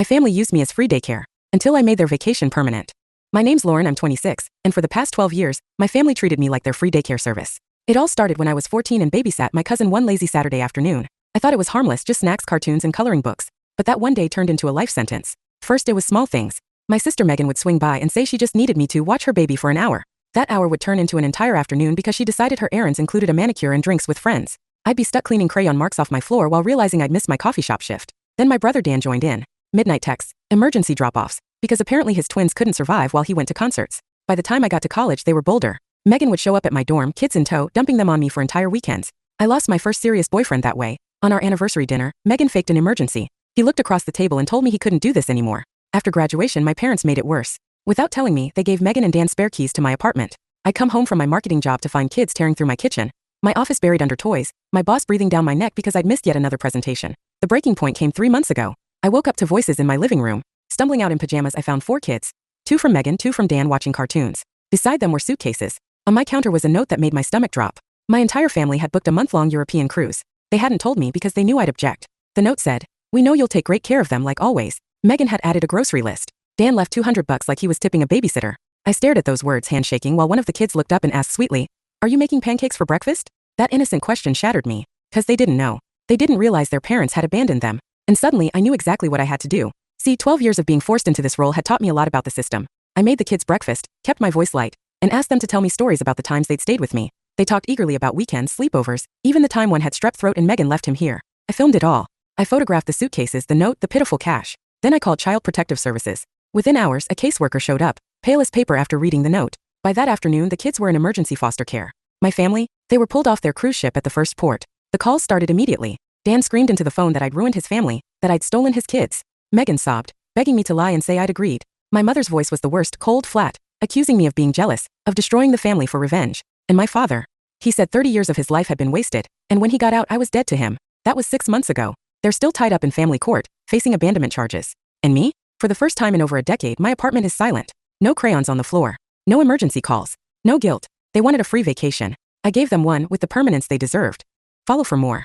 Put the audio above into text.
My family used me as free daycare until I made their vacation permanent. My name's Lauren, I'm 26, and for the past 12 years, my family treated me like their free daycare service. It all started when I was 14 and babysat my cousin one lazy Saturday afternoon. I thought it was harmless, just snacks, cartoons, and coloring books. But that one day turned into a life sentence. First, it was small things. My sister Megan would swing by and say she just needed me to watch her baby for an hour. That hour would turn into an entire afternoon because she decided her errands included a manicure and drinks with friends. I'd be stuck cleaning crayon marks off my floor while realizing I'd missed my coffee shop shift. Then my brother Dan joined in. Midnight texts, emergency drop-offs, because apparently his twins couldn't survive while he went to concerts. By the time I got to college, they were bolder. Megan would show up at my dorm, kids in tow, dumping them on me for entire weekends. I lost my first serious boyfriend that way. On our anniversary dinner, Megan faked an emergency. He looked across the table and told me he couldn't do this anymore. After graduation, my parents made it worse. Without telling me, they gave Megan and Dan spare keys to my apartment. I'd come home from my marketing job to find kids tearing through my kitchen, my office buried under toys, my boss breathing down my neck because I'd missed yet another presentation. The breaking point came 3 months ago. I woke up to voices in my living room. Stumbling out in pajamas, I found 4 kids. 2 from Megan, 2 from Dan watching cartoons. Beside them were suitcases. On my counter was a note that made my stomach drop. My entire family had booked a month-long European cruise. They hadn't told me because they knew I'd object. The note said, "We know you'll take great care of them like always." Megan had added a grocery list. Dan left $200 like he was tipping a babysitter. I stared at those words, handshaking, while one of the kids looked up and asked sweetly, "Are you making pancakes for breakfast?" That innocent question shattered me. 'Cause they didn't know. They didn't realize their parents had abandoned them. And suddenly, I knew exactly what I had to do. See, 12 years of being forced into this role had taught me a lot about the system. I made the kids breakfast, kept my voice light, and asked them to tell me stories about the times they'd stayed with me. They talked eagerly about weekends, sleepovers, even the time one had strep throat and Megan left him here. I filmed it all. I photographed the suitcases, the note, the pitiful cash. Then I called Child Protective Services. Within hours, a caseworker showed up, pale as paper after reading the note. By that afternoon, the kids were in emergency foster care. My family, they were pulled off their cruise ship at the first port. The calls started immediately. Dan screamed into the phone that I'd ruined his family, that I'd stolen his kids. Megan sobbed, begging me to lie and say I'd agreed. My mother's voice was the worst, cold, flat, accusing me of being jealous, of destroying the family for revenge. And my father, he said 30 years of his life had been wasted, and when he got out, I was dead to him. That was 6 months ago. They're still tied up in family court, facing abandonment charges. And me? For the first time in over a decade, my apartment is silent. No crayons on the floor. No emergency calls. No guilt. They wanted a free vacation. I gave them one with the permanence they deserved. Follow for more.